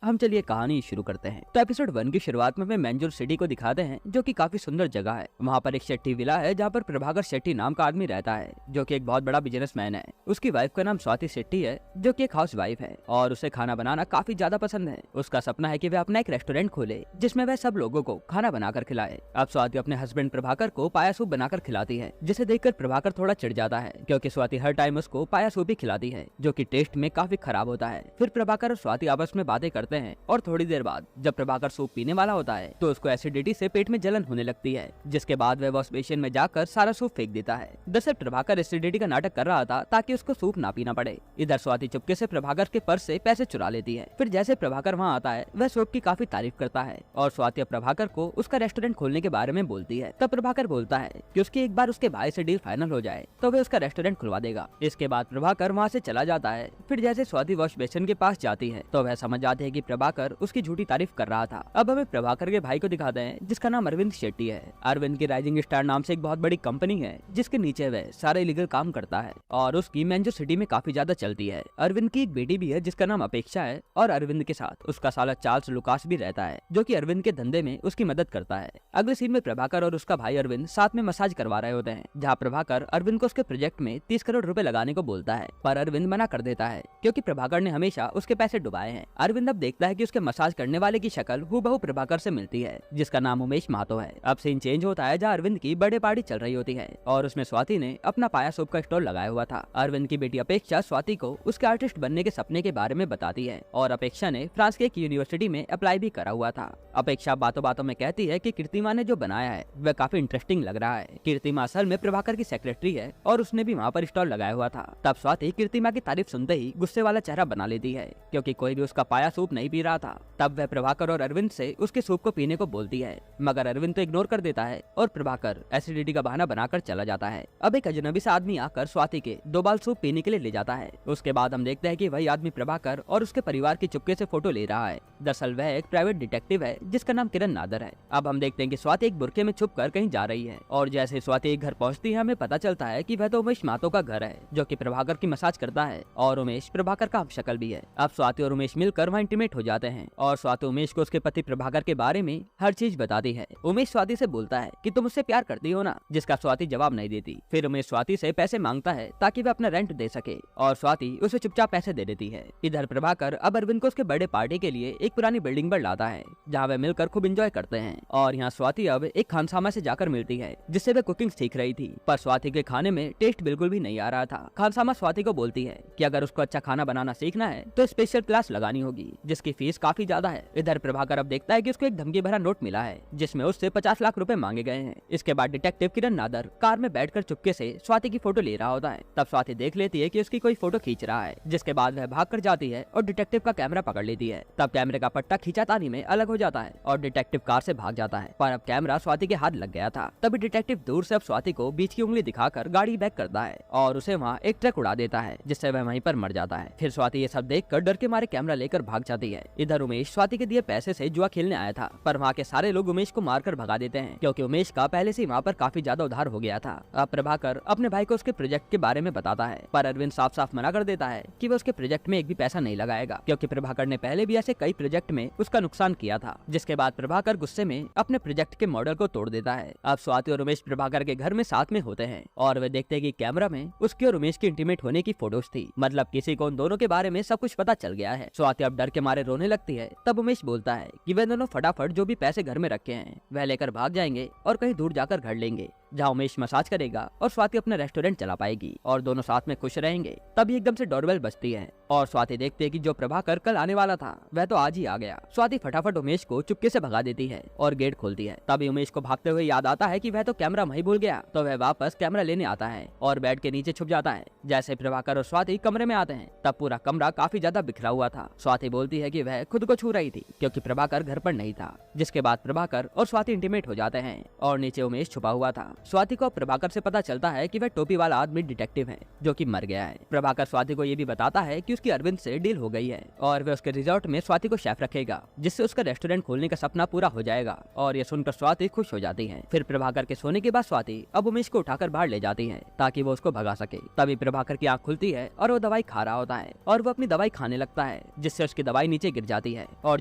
हम चलिए कहानी शुरू करते हैं। तो एपिसोड 1 की शुरुआत में मैंजूर सिटी को दिखाते हैं, जो कि काफी सुंदर जगह है। वहाँ पर एक शेट्टी विला है जहाँ पर प्रभाकर शेट्टी नाम का आदमी रहता है, जो कि एक बहुत बड़ा बिजनेसमैन है। उसकी वाइफ का नाम स्वाति शेट्टी है, जो कि एक हाउस वाइफ है और उसे खाना बनाना काफी ज्यादा पसंद है। उसका सपना है कि वह अपना एक रेस्टोरेंट खोले जिसमें वह सब लोगों को खाना बनाकर खिलाए। अब स्वाति अपने हस्बैंड प्रभाकर को पाया सूप बनाकर खिलाती है, जिसे देखकर प्रभाकर थोड़ा चिढ़ जाता है, क्योंकि स्वाति हर टाइम उसको पाया सूप ही खिलाती है, जो कि टेस्ट में काफी खराब होता है। फिर प्रभाकर और स्वाति आपस में बातें करते हैं और थोड़ी देर बाद जब प्रभाकर सूप पीने वाला होता है तो उसको एसिडिटी से पेट में जलन होने लगती है, जिसके बाद वह वॉश बेसिन में जाकर सारा सूप फेंक देता है। दरअसल प्रभाकर एसिडिटी का नाटक कर रहा था ताकि उसको सूप ना पीना पड़े। इधर स्वाति चुपके से प्रभाकर के पर्स से पैसे चुरा लेती है। फिर जैसे प्रभाकर वहाँ आता है वह सूप की काफी तारीफ करता है और स्वाति अब प्रभाकर को उसका रेस्टोरेंट खोलने के बारे में बोलती है। तब प्रभाकर बोलता है कि उसकी एक बार उसके भाई से डील फाइनल हो जाए तो वह उसका रेस्टोरेंट खुलवा देगा। इसके बाद प्रभाकर वहाँ से चला जाता है। फिर जैसे स्वाति वॉश बेसिन के पास जाती है तो वह समझ जाते हैं कि प्रभाकर उसकी झूठी तारीफ कर रहा था। अब हमें प्रभाकर के भाई को दिखाते हैं, जिसका नाम अरविंद शेट्टी है। अरविंद की राइजिंग स्टार नाम से एक बहुत बड़ी कंपनी है, जिसके नीचे वह सारे इलीगल काम करता है और उसकी मैंजूर सिटी में काफी ज्यादा चलती है। अरविंद की एक बेटी भी है जिसका नाम अपेक्षा है और अरविंद के साथ उसका साला चार्ल्स लुकास भी रहता है, जो कि अरविंद के धंधे में उसकी मदद करता है। अगले सीन में प्रभाकर और उसका भाई अरविंद साथ में मसाज करवा रहे होते हैं, जहाँ प्रभाकर अरविंद को उसके प्रोजेक्ट में 30 करोड़ रुपए लगाने को बोलता है, पर अरविंद मना कर देता है क्योंकि प्रभाकर ने हमेशा उसके पैसे डुबाए हैं। अरविंद अब देखता है कि उसके मसाज करने वाले की शक्ल हूबहू प्रभाकर से मिलती है, जिसका नाम उमेश महतो है। अब सीन चेंज होता है जहाँ अरविंद की बर्थडे पार्टी चल रही होती है और उसमें स्वाति ने अपना पाया सूप का स्टॉल लगाया हुआ था। अरविंद की बेटी अपेक्षा स्वाति को उसके आर्टिस्ट बनने के सपने के बारे में बताती है और अपेक्षा ने फ्रांस के एक यूनिवर्सिटी में अप्लाई भी करा हुआ था। अपेक्षा बातों बातों में कहती है कि कीर्तिमा ने जो बनाया है वह काफी इंटरेस्टिंग लग रहा है। कीर्तिमा असल में प्रभाकर की सेक्रेटरी है और उसने भी वहाँ पर स्टॉल लगाया हुआ था। तब स्वाति कीर्तिमा की तारीफ सुनते ही गुस्से वाला चेहरा बना लेती है, क्योंकि कोई भी उसका पाया सूप नहीं पी रहा था। तब वह प्रभाकर और अरविंद से उसके सूप को पीने को बोलती है, मगर अरविंद तो इग्नोर कर देता है और प्रभाकर एसिडिटी का बहाना बनाकर चला जाता है। अब एक अजनबी सा आदमी आकर स्वाति के 2 बाल सूप पीने के लिए ले जाता है। उसके बाद हम देखते हैं कि वही आदमी प्रभाकर और उसके परिवार की चुपके से फोटो ले रहा है। दरअसल वह एक प्राइवेट डिटेक्टिव है जिसका नाम किरण नादर है। अब हम देखते हैं कि स्वाति एक बुर्के में छुपकर कहीं जा रही है और जैसे स्वाति एक घर पहुंचती है हमें पता चलता है कि वह तो उमेश महतो का घर है, जो कि प्रभाकर की मसाज करता है और उमेश प्रभाकर का हमशक्ल भी है। अब स्वाति और उमेश मिलकर वहाँ इंटीमेट हो जाते हैं और स्वाति उमेश को उसके पति प्रभाकर के बारे में हर चीज बताती है। उमेश स्वाति से बोलता है कि तुम उससे प्यार करती हो ना, जिसका स्वाति जवाब नहीं देती। फिर उमेश स्वाति से पैसे मांगता है ताकि वह अपना रेंट दे सके और स्वाति उसे चुपचाप पैसे दे देती है। इधर प्रभाकर अब अरविंद को उसके बर्थडे पार्टी के लिए एक पुरानी बिल्डिंग पर लाता है, जहाँ वे मिलकर खूब एंजॉय करते हैं और यहाँ स्वाति अब एक खानसामा से जाकर मिलती है, जिससे वे कुकिंग सीख रही थी। पर स्वाति के खाने में टेस्ट बिल्कुल भी नहीं आ रहा था। खानसामा स्वाति को बोलती है कि अगर उसको अच्छा खाना बनाना सीखना है तो स्पेशल क्लास लगानी होगी, जिसकी फीस काफी ज्यादा है। इधर प्रभाकर अब देखता है कि उसको एक धमकी भरा नोट मिला है जिसमें उससे 50 लाख रुपए मांगे गए हैं। इसके बाद डिटेक्टिव किरण नादर कार में बैठकर चुपके से स्वाति की फोटो ले रहा होता है। तब स्वाति देख लेती है कि उसकी कोई फोटो खींच रहा है, जिसके बाद वह भाग कर जाती है और डिटेक्टिव का कैमरा पकड़ लेती है। तब कैमरे का पट्टा खींचातानी में अलग हो जाता है और डिटेक्टिव कार से भाग जाता है, पर अब कैमरा स्वाति के हाथ लग गया था। तभी डिटेक्टिव दूर से अब स्वाति को बीच की उंगली दिखाकर गाड़ी बैक करता है और उसे वहाँ एक ट्रक उड़ा देता है, जिससे वह वहीं पर मर जाता है। फिर स्वाति ये सब देखकर डर के मारे कैमरा लेकर भाग जाती है। इधर उमेश स्वाति के दिए पैसे से जुआ खेलने आया था, पर वहाँ के सारे लोग उमेश को मारकर भगा देते हैं, क्योंकि उमेश का पहले से वहाँ पर काफी ज्यादा उधार हो गया था। अब प्रभाकर अपने भाई को उसके प्रोजेक्ट के बारे में बताता है, पर अरविंद साफ साफ मना कर देता है कि वह उसके प्रोजेक्ट में एक भी पैसा नहीं लगाएगा, क्योंकि प्रभाकर ने पहले भी ऐसे कई प्रोजेक्ट में उसका नुकसान किया था। जिसके बाद प्रभाकर गुस्से में अपने प्रोजेक्ट के मॉडल को तोड़ देता है। अब स्वाति और उमेश प्रभाकर के घर में साथ में होते हैं और वे देखते हैं कि कैमरा में उसकी और उमेश की इंटीमेट होने की फोटोज थी। मतलब किसी को उन दोनों के बारे में सब कुछ पता चल गया है। स्वाति अब डर के मारे रोने लगती है। तब उमेश बोलता है कि वे दोनों फटाफट जो भी पैसे घर में रखे हैं वह लेकर भाग जाएंगे और कहीं दूर जाकर घर लेंगे, जहाँ उमेश मसाज करेगा और स्वाति अपना रेस्टोरेंट चला पाएगी और दोनों साथ में खुश रहेंगे। तभी एकदम से डोरबेल बजती है और स्वाति देखते है कि जो प्रभाकर कल आने वाला था वह तो आज ही आ गया। स्वाति फटाफट उमेश को चुपके से भगा देती है और गेट खोलती है। तभी उमेश को भागते हुए याद आता है कि वह तो कैमरा वहीं भूल गया, तो वह वापस कैमरा लेने आता है और बेड के नीचे छुप जाता है। जैसे प्रभाकर और स्वाति कमरे में आते हैं तब पूरा कमरा काफी ज्यादा बिखरा हुआ था। स्वाति बोलती है कि वह खुद को छू रही थी क्योंकि प्रभाकर घर पर नहीं था। जिसके बाद प्रभाकर और स्वाति इंटीमेट हो जाते हैं और नीचे उमेश छुपा हुआ था। स्वाति को प्रभाकर से पता चलता है कि वह टोपी वाला आदमी डिटेक्टिव है जो कि मर गया है। प्रभाकर स्वाति को ये भी बताता है कि उसकी अरविंद से डील हो गई है और वह उसके रिजॉर्ट में स्वाति को शेफ रखेगा, जिससे उसका रेस्टोरेंट खोलने का सपना पूरा हो जाएगा और ये सुनकर स्वाति खुश हो जाती है। फिर प्रभाकर के सोने के बाद स्वाति अब उमेश को उठाकर बाहर ले जाती है ताकि वो उसको भगा सके। तभी प्रभाकर की आंख खुलती है और वो दवाई खा रहा होता है और वो अपनी दवाई खाने लगता है, जिससे उसकी दवाई नीचे गिर जाती है और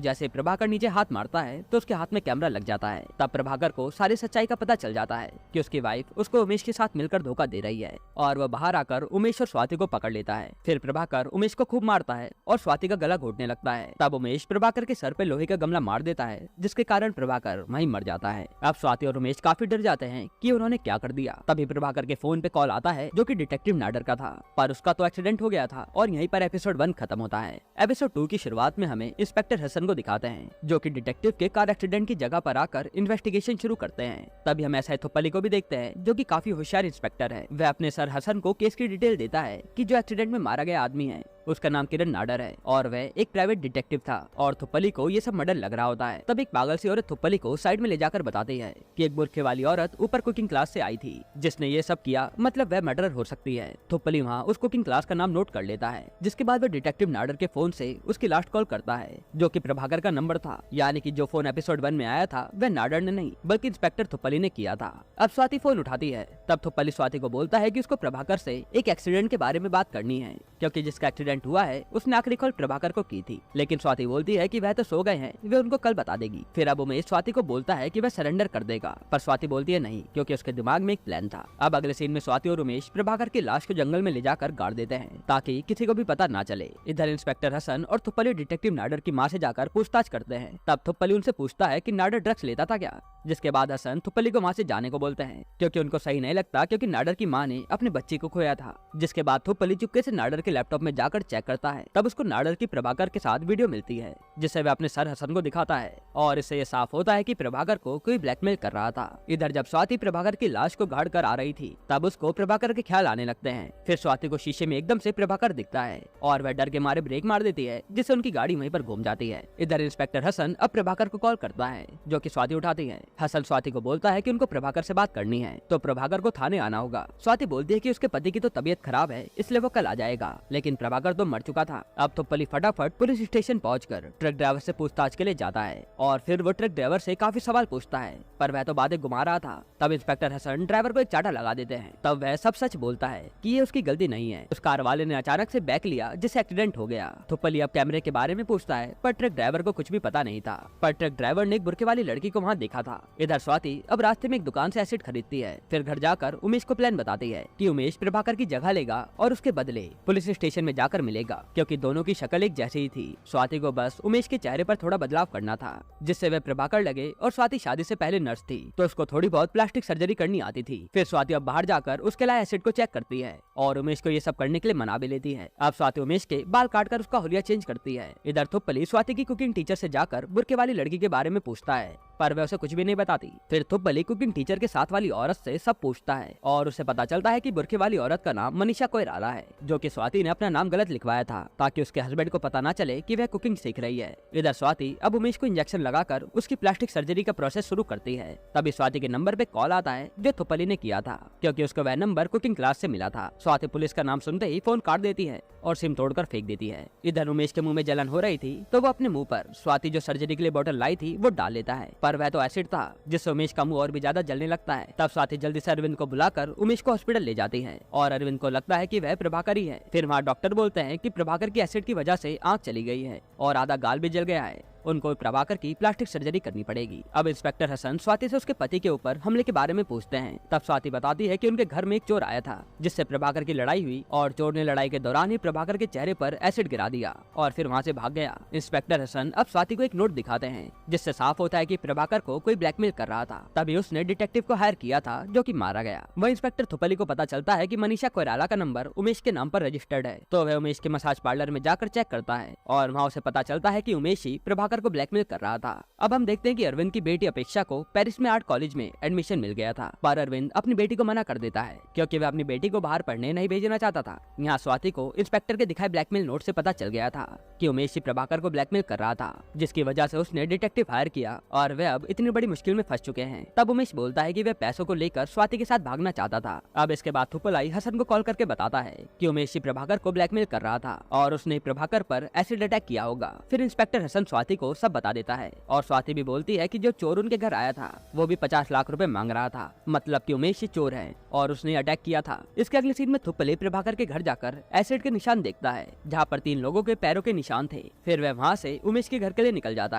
जैसे प्रभाकर नीचे हाथ मारता है तो उसके हाथ में कैमरा लग जाता है। तब प्रभाकर को सारी सच्चाई का पता चल जाता है कि उसकी वाइफ उसको उमेश के साथ मिलकर धोखा दे रही है और वह बाहर आकर उमेश और स्वाति को पकड़ लेता है। फिर प्रभाकर उमेश को खूब मारता है और स्वाति का गला घोटने लगता है। तब उमेश प्रभाकर के सर पे लोहे का गमला मार देता है, जिसके कारण प्रभाकर वहीं मर जाता है। अब स्वाति और उमेश काफी डर जाते हैं कि उन्होंने क्या कर दिया। तभी प्रभाकर के फोन पे कॉल आता है जो कि डिटेक्टिव नाडर का था, पर उसका तो एक्सीडेंट हो गया था और यहीं पर एपिसोड 1 खत्म होता है। एपिसोड 2 की शुरुआत में हमें इंस्पेक्टर हसन को दिखाते हैं जो कि डिटेक्टिव के कार एक्सीडेंट की जगह पर आकर इन्वेस्टिगेशन शुरू करते हैं। तभी हम एसआई थोपली को भी देखते हैं जो कि काफी होशियार इंस्पेक्टर है। वह अपने सर हसन को केस की डिटेल देता है कि जो एक्सीडेंट में मारा गया आदमी है उसका नाम किरण नाडर है और वह एक प्राइवेट डिटेक्टिव था और थोपली को ये सब मर्डर लग रहा होता है। तब एक पागल सी औरत थोपली को साइड में ले जाकर बताती है कि एक बुरखे वाली औरत ऊपर कुकिंग क्लास से आई थी जिसने ये सब किया, मतलब वह मर्डर हो सकती है। थोपली वहाँ उस कुकिंग क्लास का नाम नोट कर लेता है, जिसके बाद वह डिटेक्टिव नाडर के फोन से उसकी लास्ट कॉल करता है जो कि प्रभाकर का नंबर था, यानी कि जो फोन एपिसोड 1 में आया था वह नाडर ने नहीं बल्कि इंस्पेक्टर थोपली ने किया था। अब स्वाति फोन उठाती है, तब थोपली स्वाति को बोलता है कि उसको प्रभाकर से एक एक्सीडेंट के बारे में बात करनी है क्योंकि जिसका एक्सीडेंट हुआ है उसने आखिरी कॉल प्रभाकर को की थी, लेकिन स्वाति बोलती है कि वह तो सो गए हैं, वे उनको कल बता देगी। फिर अब उमेश स्वाति को बोलता है कि वह सरेंडर कर देगा, पर स्वाति बोलती है नहीं क्योंकि उसके दिमाग में एक प्लान था। अब अगले सीन में स्वाति और उमेश प्रभाकर की लाश को जंगल में ले जाकर गाड़ देते हैं ताकि किसी को भी पता ना चले। इधर इंस्पेक्टर हसन और थोपली डिटेक्टिव नाडर की माँ से जाकर पूछताछ करते हैं। तब थोपली उनसे पूछता है कि नाडर ड्रग्स लेता था क्या, जिसके बाद हसन थोपली को वहाँ से जाने को बोलते हैं क्योंकि उनको सही नहीं लगता क्योंकि नाडर की माँ ने अपने बच्चे को खोया था। जिसके बाद थोपली चुपके से नाडर के लैपटॉप में जाकर चेक करता है, तब उसको नाडर की प्रभाकर के साथ वीडियो मिलती है जिसे वह अपने सर हसन को दिखाता है और इससे ये साफ होता है कि प्रभाकर को कोई ब्लैकमेल कर रहा था। इधर जब स्वाति प्रभाकर की लाश को गाड़ कर आ रही थी तब उसको प्रभाकर के ख्याल आने लगते हैं। फिर स्वाति को शीशे में एकदम से प्रभाकर दिखता है और वह डर के मारे ब्रेक मार देती है, जिससे उनकी गाड़ी वहीं पर घूम जाती है। इधर इंस्पेक्टर हसन अब प्रभाकर को कॉल करता है जो कि स्वाति उठाती है। हसन स्वाति को बोलता है कि उनको प्रभाकर से बात करनी है तो प्रभाकर को थाने आना होगा। स्वाति बोलती है कि उसके पति की तो तबीयत खराब है इसलिए वो कल आ जाएगा, लेकिन प्रभाकर तो मर चुका था। अब तो पली फटाफट पुलिस स्टेशन पहुंचकर ट्रक ड्राइवर से पूछताछ के लिए जाता है और फिर वो ट्रक ड्राइवर से काफी सवाल पूछता है, पर वह तो बातें घुमा रहा था। तब इंस्पेक्टर हसन ड्राइवर को एक चाटा लगा देते हैं। तब वह सब सच बोलता है कि ये उसकी गलती नहीं है, उस कार वाले ने अचानक से बैक लिया जिससे एक्सीडेंट हो गया। तो पली अब कैमरे के बारे में पूछता है, पर ट्रक ड्राइवर को कुछ भी पता नहीं था, पर ट्रक ड्राइवर ने एक बुरके वाली लड़की को वहाँ देखा था। इधर स्वाति अब रास्ते में एक दुकान से एसिड खरीदती है, फिर घर जाकर उमेश को प्लान बताती है कि उमेश प्रभाकर की जगह लेगा और उसके बदले पुलिस स्टेशन में जाकर मिलेगा क्योंकि दोनों की शक्ल एक जैसी ही थी। स्वाति को बस उमेश के चेहरे पर थोड़ा बदलाव करना था जिससे वह प्रभाकर लगे, और स्वाति शादी से पहले नर्स थी तो उसको थोड़ी बहुत प्लास्टिक सर्जरी करनी आती थी। फिर स्वाति अब बाहर जाकर उसके लाए एसिड को चेक करती है और उमेश को ये सब करने के लिए मना भी लेती है। अब स्वाति उमेश के बाल काटकर उसका हुलिया चेंज करती है। इधर थोपली स्वाति की कुकिंग टीचर से जाकर बुरके वाली लड़की के बारे में पूछता है, पर वह उसे कुछ भी नहीं बताती। फिर थोपली कुकिंग टीचर के साथ वाली औरत से सब पूछता है और उसे पता चलता है कि बुरके वाली औरत का नाम मनीषा कोइराला है, जो कि स्वाति ने अपना नाम गलत लिखवाया था ताकि उसके हस्बैंड को पता ना चले कि वह कुकिंग सीख रही है। इधर स्वाति अब उमेश को इंजेक्शन लगाकर उसकी प्लास्टिक सर्जरी का प्रोसेस शुरू करती है। तभी स्वाति के नंबर पे कॉल आता है जो थोपली ने किया था क्योंकि उसको वह नंबर कुकिंग क्लास से मिला था। स्वाति पुलिस का नाम सुनते ही फोन काट देती है और सिम तोड़कर फेंक देती है। इधर उमेश के मुंह में जलन हो रही थी तो वो अपने मुंह पर स्वाति जो सर्जरी के लिए बोतल लाई थी वो डाल लेता है, पर वह तो एसिड था जिससे उमेश का मुंह और भी ज्यादा जलने लगता है। तब स्वाति जल्दी से अरविंद को बुलाकर उमेश को हॉस्पिटल ले जाती है और अरविंद को लगता है कि वह प्रभाकर ही है। फिर वहाँ डॉक्टर बोलते हैं कि प्रभाकर की एसिड की वजह से आंख चली गई है और आधा गाल भी जल गया है, उनको प्रभाकर की प्लास्टिक सर्जरी करनी पड़ेगी। अब इंस्पेक्टर हसन स्वाति से उसके पति के ऊपर हमले के बारे में पूछते हैं। तब स्वाति बताती है कि उनके घर में एक चोर आया था जिससे प्रभाकर की लड़ाई हुई और चोर ने लड़ाई के दौरान ही प्रभाकर के चेहरे पर एसिड गिरा दिया और फिर वहाँ से भाग गया। इंस्पेक्टर हसन अब स्वाति को एक नोट दिखाते हैं जिससे साफ होता है कि प्रभाकर को कोई ब्लैकमेल कर रहा था, तभी उसने डिटेक्टिव को हायर किया था जो कि मारा गया। वह इंस्पेक्टर थोपली को पता चलता है कि मनीषा कोइराला का नंबर उमेश के नाम पर रजिस्टर्ड है, तो वह उमेश के मसाज पार्लर में जाकर चेक करता है और वहाँ उसे पता चलता है कि उमेश ही प्रभाकर को ब्लैकमेल कर रहा था। अब हम देखते हैं कि अरविंद की बेटी अपेक्षा को पेरिस में आर्ट कॉलेज में एडमिशन मिल गया था, पर अरविंद अपनी बेटी को मना कर देता है क्योंकि वह अपनी बेटी को बाहर पढ़ने नहीं भेजना चाहता था। यहाँ स्वाति को इंस्पेक्टर के दिखाए ब्लैकमेल नोट से पता चल गया था कि उमेश ही प्रभाकर को ब्लैकमेल कर रहा था, जिसकी वजह से उसने डिटेक्टिव हायर किया और वे अब इतनी बड़ी मुश्किल में फंस चुके हैं। तब उमेश बोलता है कि वह पैसों को लेकर स्वाति के साथ भागना चाहता था। अब इसके बाद थोपलाई हसन को कॉल करके बताता है कि उमेश ही प्रभाकर को ब्लैकमेल कर रहा था और उसने प्रभाकर पर एसिड अटैक किया होगा। फिर इंस्पेक्टर हसन स्वाति को सब बता देता है और स्वाति भी बोलती है कि जो चोर उनके घर आया था वो भी 50 लाख रुपए मांग रहा था, मतलब कि उमेश ही चोर है और उसने अटैक किया था। इसके अगले सीन में थुप्पली प्रभाकर के घर जाकर एसिड के निशान देखता है जहाँ पर 3 लोगों के पैरों के निशान थे। फिर वह वहाँ से उमेश के घर के लिए निकल जाता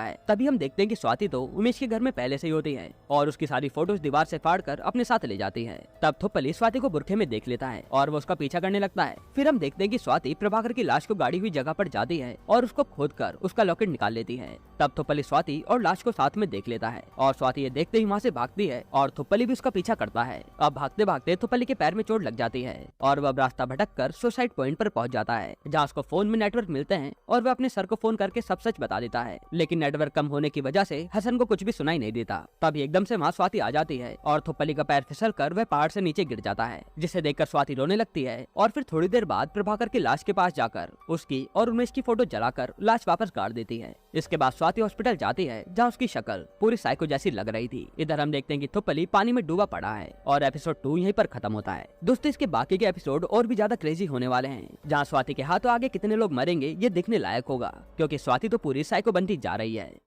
है। तभी हम देखते हैं कि स्वाति तो उमेश के घर में पहले से ही होती है और उसकी सारी फोटोज दीवार से फाड़कर अपने साथ ले जाती है। तब थुप्पली स्वाति को बुरखे में देख लेता है और वो उसका पीछा करने लगता है। फिर हम देखते हैं कि स्वाति प्रभाकर की लाश को गाड़ी हुई जगह पर जाती है और उसको खोदकर उसका लॉकेट निकाल लेती है। तब थुप्पली स्वाति और लाश को साथ में देख लेता है और स्वाति ये देखते ही वहाँ से भागती है और थुप्पली भी उसका पीछा करता है। अब भागते भागते थुप्पली के पैर में चोट लग जाती है और वह रास्ता भटककर सुसाइड पॉइंट पर पहुंच जाता है जहाँ उसको फोन में नेटवर्क मिलते हैं और वह अपने सर को फोन करके सब सच बता देता है। लेकिन नेटवर्क कम होने की वजह से हसन को कुछ भी सुनाई नहीं देता। तभी एकदम से वहाँ स्वाति आ जाती है और थुप्पली का पैर फिसल कर वह पहाड़ से नीचे गिर जाता है, जिसे देखकर स्वाति रोने लगती है और फिर थोड़ी देर बाद प्रभाकर की लाश के पास जाकर उसकी और उमेश की फोटो जलाकर लाश वापस गाड़ देती है। इसके बाद स्वाति हॉस्पिटल जाती है जहाँ उसकी शक्ल पूरी साइको जैसी लग रही थी। इधर हम देखते हैं कि थुप्पली पानी में डूबा पड़ा है और एपिसोड 2 यहीं पर खत्म होता है। दोस्तों इसके बाकी के एपिसोड और भी ज्यादा क्रेजी होने वाले हैं, जहाँ स्वाति के हाथों आगे कितने लोग मरेंगे ये देखने लायक होगा, क्योंकि स्वाति तो पूरी साइको बनती जा रही है।